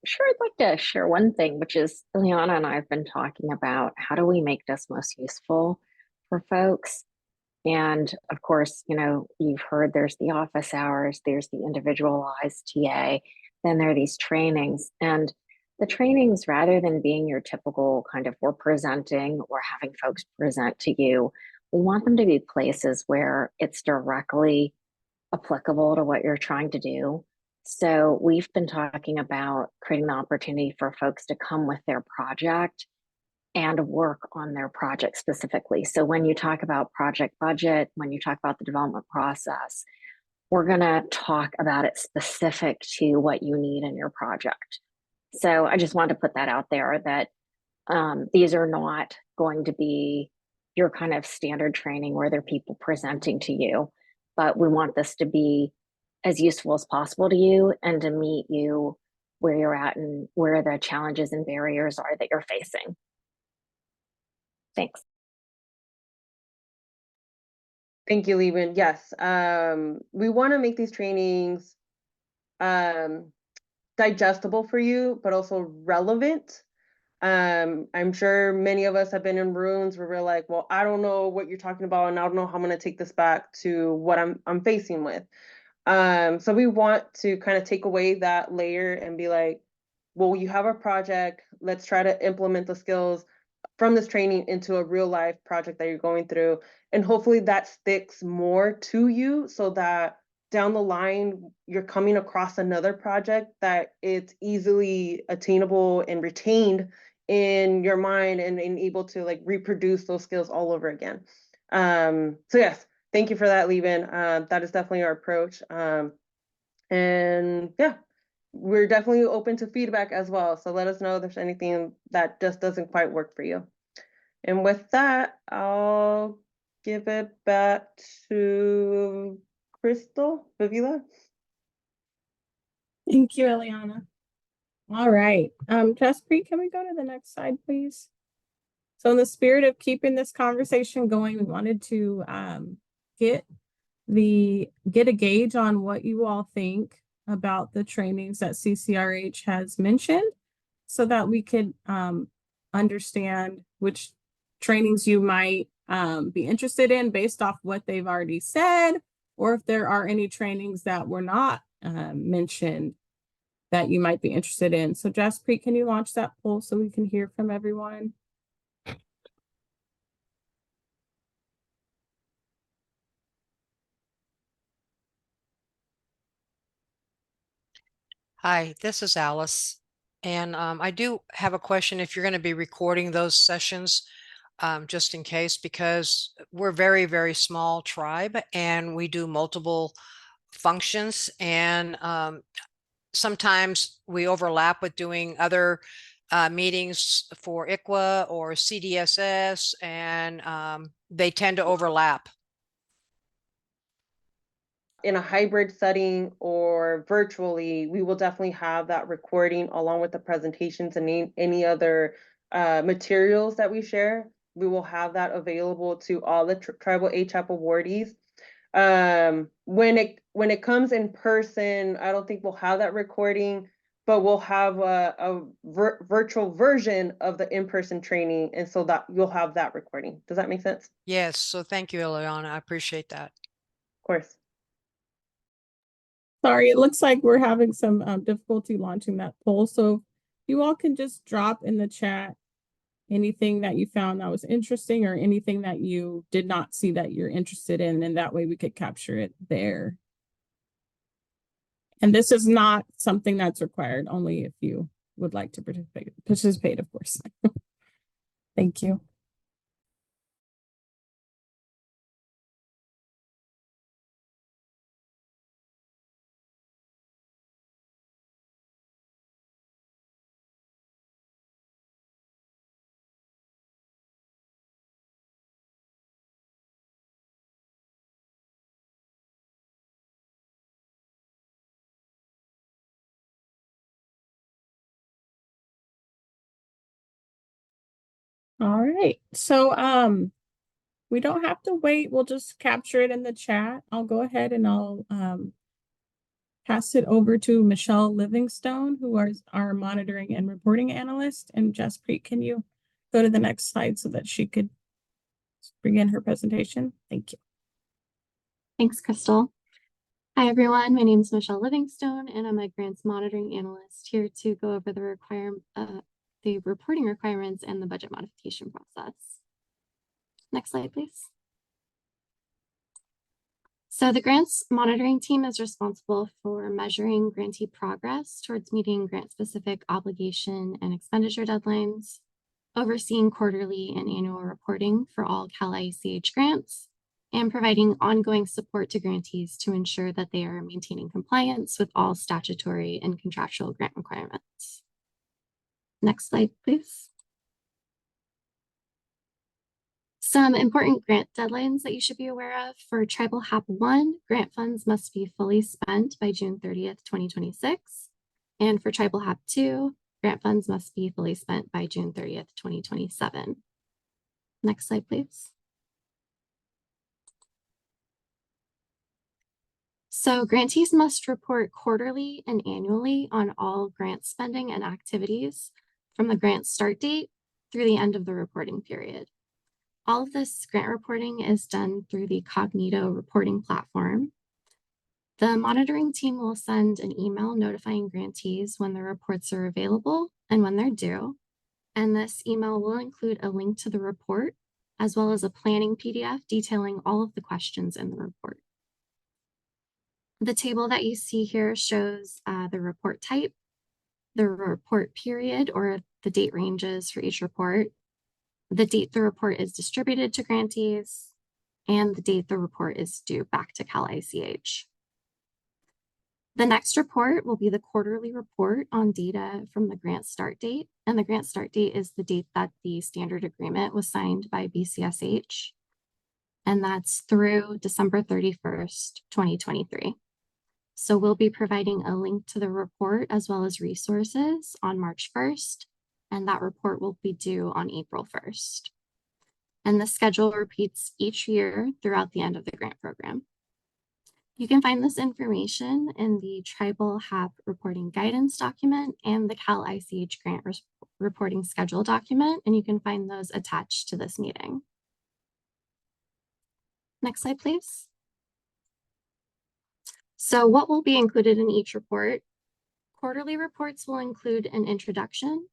Speaker 25: Sure, I'd like to share one thing, which is Ileana and I have been talking about how do we make this most useful for folks. And of course, you know, you've heard there's the office hours, there's the individualized TA, then there are these trainings. And the trainings, rather than being your typical kind of we're presenting or having folks present to you, we want them to be places where it's directly applicable to what you're trying to do. So we've been talking about creating the opportunity for folks to come with their project and work on their project specifically. So when you talk about project budget, when you talk about the development process, we're going to talk about it specific to what you need in your project. So I just wanted to put that out there that these are not going to be your kind of standard training where there are people presenting to you, but we want this to be as useful as possible to you and to meet you where you're at and where the challenges and barriers are that you're facing. Thanks.
Speaker 19: Thank you, Lieben. Yes, we want to make these trainings digestible for you, but also relevant. I'm sure many of us have been in rooms where we're like, well, I don't know what you're talking about, and I don't know how I'm going to take this back to what I'm facing with. So we want to kind of take away that layer and be like, well, you have a project, let's try to implement the skills from this training into a real life project that you're going through. And hopefully that sticks more to you so that down the line, you're coming across another project that it's easily attainable and retained in your mind and able to like reproduce those skills all over again. So yes, thank you for that, Lieben. That is definitely our approach. And yeah, we're definitely open to feedback as well. So let us know if there's anything that just doesn't quite work for you. And with that, I'll give it back to Crystal, Vivila.
Speaker 23: Thank you, Eliana. All right. Jaspreet, can we go to the next slide, please? So in the spirit of keeping this conversation going, we wanted to get a gauge on what you all think about the trainings that CCRH has mentioned so that we could understand which trainings you might be interested in based off what they've already said, or if there are any trainings that were not mentioned that you might be interested in. So Jaspreet, can you launch that poll so we can hear from everyone?
Speaker 6: Hi, this is Alice. And I do have a question if you're going to be recording those sessions, just in case, because we're very, very small tribe and we do multiple functions. And sometimes we overlap with doing other meetings for ICWA or CDSS, and they tend to overlap.
Speaker 19: In a hybrid setting or virtually, we will definitely have that recording along with the presentations and any other materials that we share. We will have that available to all the tribal HHAP awardees. When it comes in person, I don't think we'll have that recording, but we'll have a virtual version of the in-person training, and so that you'll have that recording. Does that make sense?
Speaker 6: Yes, so thank you, Ileana. I appreciate that.
Speaker 19: Of course.
Speaker 23: Sorry, it looks like we're having some difficulty launching that poll. So you all can just drop in the chat anything that you found that was interesting or anything that you did not see that you're interested in, and that way we could capture it there. And this is not something that's required, only if you would like to participate, of course. Thank you. All right, so we don't have to wait. We'll just capture it in the chat. I'll go ahead and I'll pass it over to Michelle Livingstone, who is our monitoring and reporting analyst. And Jaspreet, can you go to the next slide so that she could begin her presentation? Thank you.
Speaker 24: Thanks, Crystal. Hi, everyone. My name is Michelle Livingstone, and I'm a grants monitoring analyst here to go over the reporting requirements and the budget modification process. Next slide, please. So the grants monitoring team is responsible for measuring grantee progress towards meeting grant-specific obligation and expenditure deadlines, overseeing quarterly and annual reporting for all Cal ICH grants, and providing ongoing support to grantees to ensure that they are maintaining compliance with all statutory and contractual grant requirements. Next slide, please. Some important grant deadlines that you should be aware of. For Tribal HAP 1, grant funds must be fully spent by June 30th, 2026. And for Tribal HAP 2, grant funds must be fully spent by June 30th, 2027. Next slide, please. So grantees must report quarterly and annually on all grant spending and activities from the grant start date through the end of the reporting period. All of this grant reporting is done through the Cognito reporting platform. The monitoring team will send an email notifying grantees when the reports are available and when they're due. And this email will include a link to the report, as well as a planning PDF detailing all of the questions in the report. The table that you see here shows the report type, the report period, or the date ranges for each report, the date the report is distributed to grantees, and the date the report is due back to Cal ICH. The next report will be the quarterly report on data from the grant start date, and the grant start date is the date that the standard agreement was signed by BCSH, and that's through December 31st, 2023. So we'll be providing a link to the report as well as resources on March 1st, and that report will be due on April 1st. And the schedule repeats each year throughout the end of the grant program. You can find this information in the Tribal HAP reporting guidance document and the Cal ICH grant reporting schedule document, and you can find those attached to this meeting. Next slide, please. So what will be included in each report? Quarterly reports will include an introduction,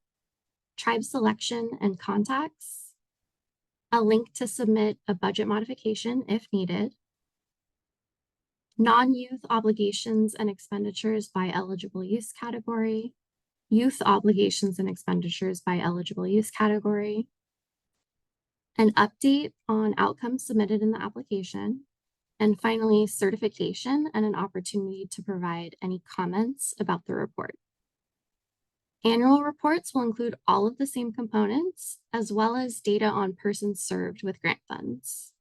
Speaker 24: tribe selection and contacts, a link to submit a budget modification if needed, non-youth obligations and expenditures by eligible use category, youth obligations and expenditures by eligible use category, an update on outcomes submitted in the application, and finally, certification and an opportunity to provide any comments about the report. Annual reports will include all of the same components, as well as data on persons served with grant funds.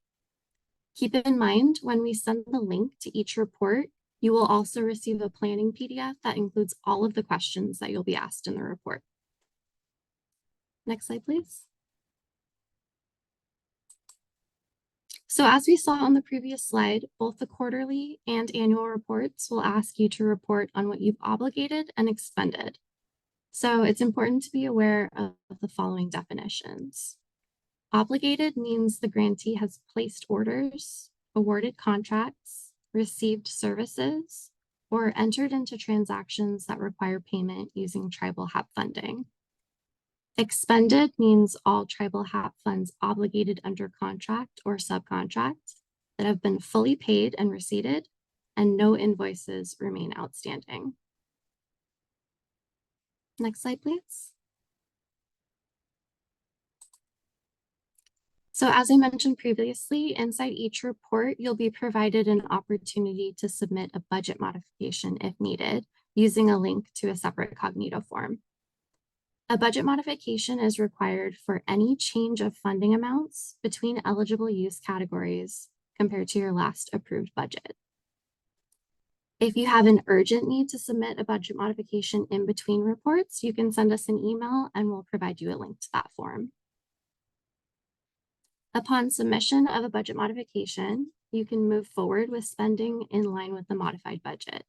Speaker 24: Keep in mind, when we send the link to each report, you will also receive a planning PDF that includes all of the questions that you'll be asked in the report. Next slide, please. So as we saw on the previous slide, both the quarterly and annual reports will ask you to report on what you've obligated and expended. So it's important to be aware of the following definitions. Obligated means the grantee has placed orders, awarded contracts, received services, or entered into transactions that require payment using tribal HAP funding. Expended means all tribal HAP funds obligated under contract or subcontract that have been fully paid and receipted, and no invoices remain outstanding. Next slide, please. So as I mentioned previously, inside each report, you'll be provided an opportunity to submit a budget modification if needed, using a link to a separate Cognito form. A budget modification is required for any change of funding amounts between eligible use categories compared to your last approved budget. If you have an urgent need to submit a budget modification in between reports, you can send us an email and we'll provide you a link to that form. Upon submission of a budget modification, you can move forward with spending in line with the modified budget.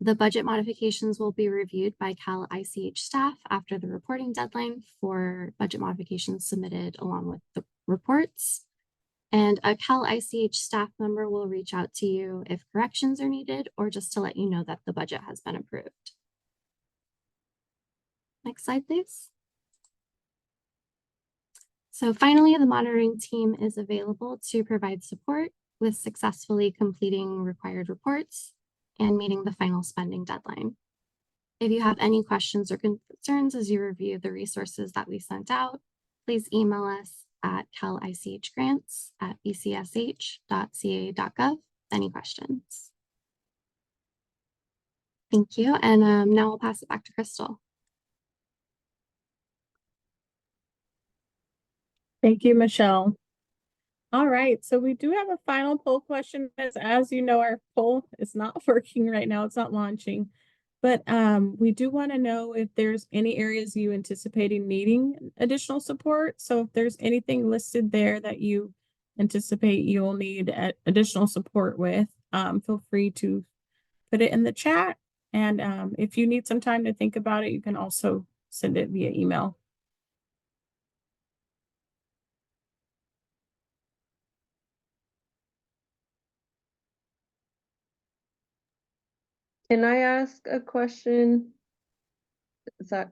Speaker 24: The budget modifications will be reviewed by Cal ICH staff after the reporting deadline for budget modifications submitted along with the reports. And a Cal ICH staff member will reach out to you if corrections are needed or just to let you know that the budget has been approved. Next slide, please. So finally, the monitoring team is available to provide support with successfully completing required reports and meeting the final spending deadline. If you have any questions or concerns as you review the resources that we sent out, please email us at calichgrants@bcsh.ca.gov with any questions. Thank you, and now I'll pass it back to Crystal.
Speaker 23: Thank you, Michelle. All right, so we do have a final poll question. As you know, our poll is not working right now. It's not launching, but we do want to know if there's any areas you anticipating needing additional support. So if there's anything listed there that you anticipate you'll need additional support with, feel free to put it in the chat. And if you need some time to think about it, you can also send it via email.
Speaker 19: Can I ask a question? Is that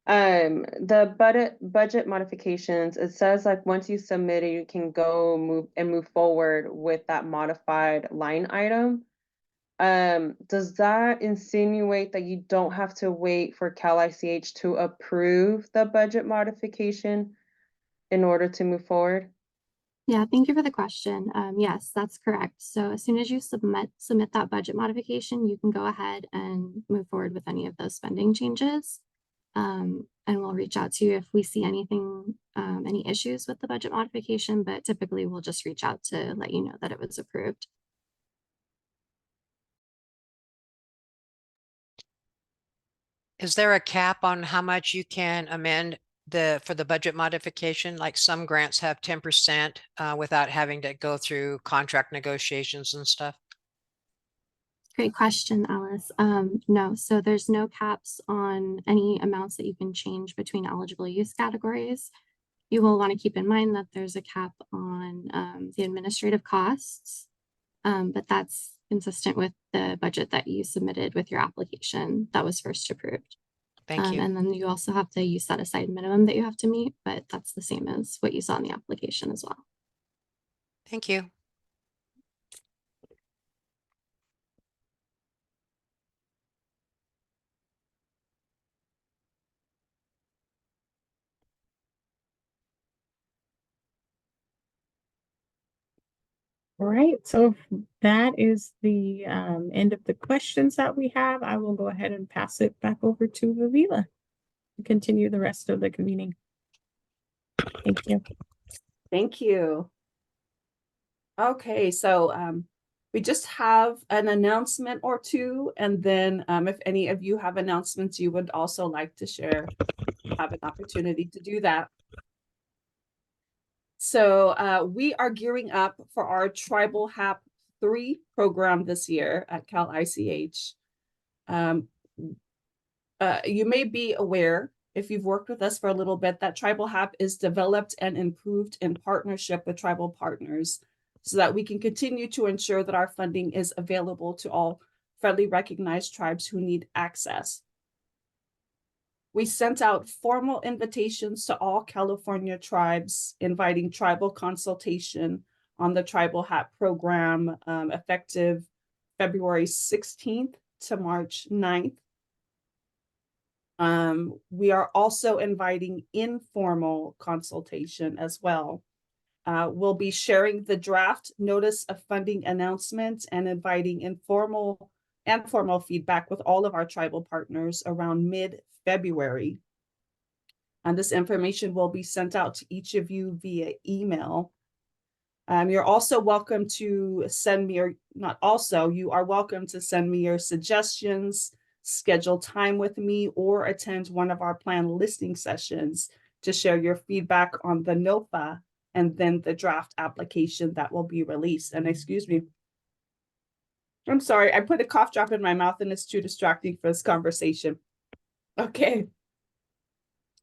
Speaker 19: the budget modifications, it says like once you submit it, you can go move forward with that modified line item. Does that insinuate that you don't have to wait for Cal ICH to approve the budget modification in order to move forward?
Speaker 24: Yeah, thank you for the question. Yes, that's correct. So as soon as you submit that budget modification, you can go ahead and move forward with any of those spending changes. And we'll reach out to you if we see anything, any issues with the budget modification, but typically we'll just reach out to let you know that it was approved.
Speaker 6: Is there a cap on how much you can amend for the budget modification? Like some grants have 10% without having to go through contract negotiations and stuff.
Speaker 24: Great question, Alice. No, so there's no caps on any amounts that you can change between eligible use categories. You will want to keep in mind that there's a cap on the administrative costs, but that's consistent with the budget that you submitted with your application that was first approved.
Speaker 6: Thank you.
Speaker 24: And then you also have the use set aside minimum that you have to meet, but that's the same as what you saw in the application as well.
Speaker 6: Thank you.
Speaker 23: All right, so that is the end of the questions that we have. I will go ahead and pass it back over to Vivila. continue the rest of the convening. Thank you.
Speaker 1: Thank you. Okay, so we just have an announcement or two, and then if any of you have announcements you would also like to share, have an opportunity to do that. So we are gearing up for our Tribal HAP 3 program this year at Cal ICH. You may be aware, if you've worked with us for a little bit, that Tribal HAP is developed and improved in partnership with tribal partners so that we can continue to ensure that our funding is available to all federally recognized tribes who need access. We sent out formal invitations to all California tribes, inviting tribal consultation on the Tribal HAP program effective February 16th to March 9th. We are also inviting informal consultation as well. We'll be sharing the draft notice of funding announcement and inviting informal and formal feedback with all of our tribal partners around mid-February. And this information will be sent out to each of you via email. You're also welcome to send me, you are welcome to send me your suggestions, schedule time with me, or attend one of our planned listening sessions to share your feedback on the NOFA and then the draft application that will be released. And excuse me, I'm sorry, I put a cough drop in my mouth and it's too distracting for this conversation. Okay.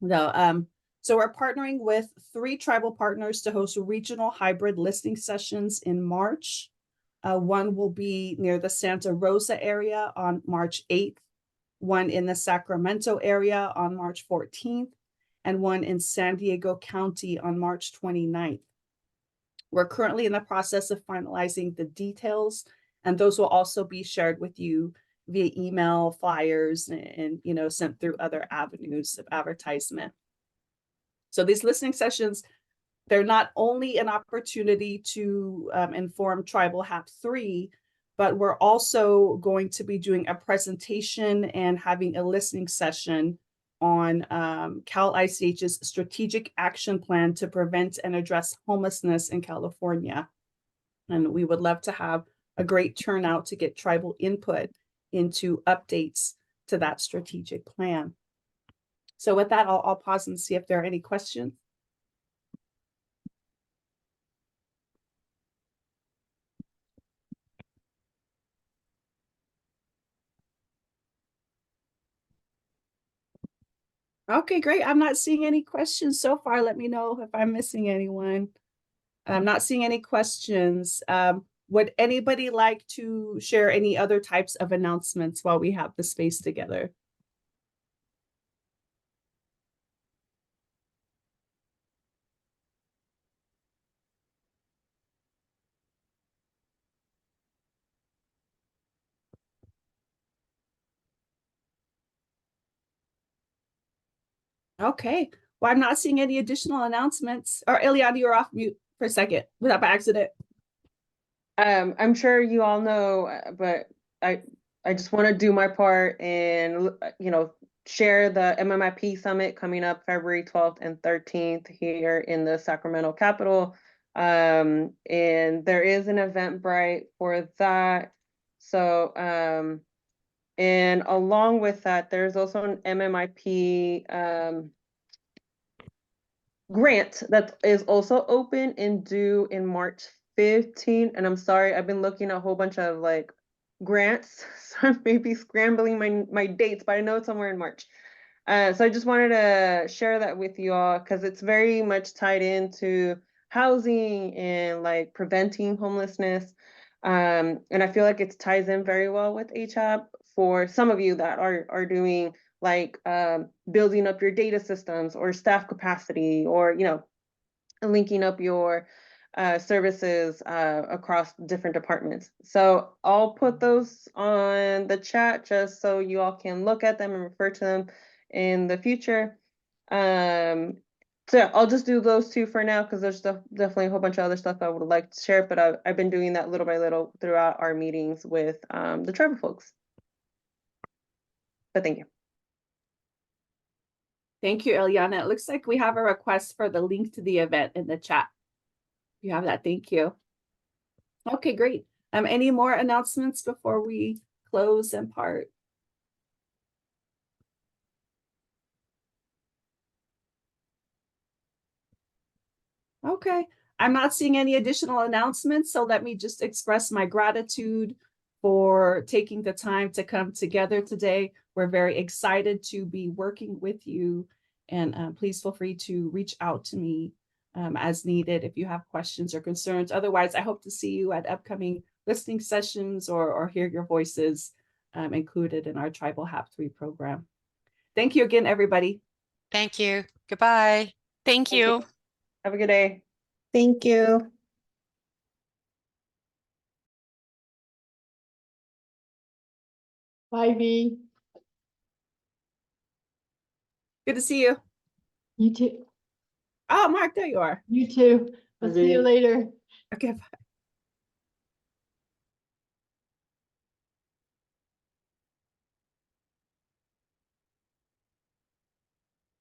Speaker 1: So we're partnering with 3 tribal partners to host regional hybrid listening sessions in March. One will be near the Santa Rosa area on March 8th, one in the Sacramento area on March 14th, and one in San Diego County on March 29th. We're currently in the process of finalizing the details, and those will also be shared with you via email, flyers, and sent through other avenues of advertisement. So these listening sessions, they're not only an opportunity to inform Tribal HAP 3, but we're also going to be doing a presentation and having a listening session on Cal ICH's strategic action plan to prevent and address homelessness in California. And we would love to have a great turnout to get tribal input into updates to that strategic plan. So with that, I'll pause and see if there are any questions. Okay, great. I'm not seeing any questions so far. Let me know if I'm missing anyone. I'm not seeing any questions. Would anybody like to share any other types of announcements while we have the space together? Okay. Well, I'm not seeing any additional announcements. Or Eliana, you're off mute for a second. Was that by accident?
Speaker 19: I'm sure you all know, but I just want to do my part and share the MMIP summit coming up February 12th and 13th here in the Sacramento capital. And there is an Eventbrite for that. So and along with that, there's also an MMIP grant that is also open and due in March 15th. And I'm sorry, I've been looking at a whole bunch of grants, so I may be scrambling my dates, but I know it's somewhere in March. So I just wanted to share that with you all because it's very much tied into housing and preventing homelessness. And I feel like it ties in very well with HHAP for some of you that are doing building up your data systems or staff capacity or, linking up your services across different departments. So I'll put those on the chat just so you all can look at them and refer to them in the future. So yeah, I'll just do those 2 for now because there's definitely a whole bunch of other stuff I would like to share, but I've been doing that little by little throughout our meetings with the tribal folks. But thank you.
Speaker 1: Thank you, Ilyana. It looks like we have a request for the link to the event in the chat. You have that. Thank you. Okay, great. Any more announcements before we close and part? Okay, I'm not seeing any additional announcements, so let me just express my gratitude for taking the time to come together today. We're very excited to be working with you, and please feel free to reach out to me as needed if you have questions or concerns. Otherwise, I hope to see you at upcoming listening sessions or hear your voices included in our Tribal HAP 3 program. Thank you again, everybody.
Speaker 6: Thank you. Goodbye.
Speaker 5: Thank you.
Speaker 19: Have a good day.
Speaker 3: Thank you.
Speaker 7: Bye, V.
Speaker 1: Good to see you.
Speaker 7: You too.
Speaker 1: Oh, Mark, there you are.
Speaker 7: You too. I'll see you later.
Speaker 1: Okay, bye.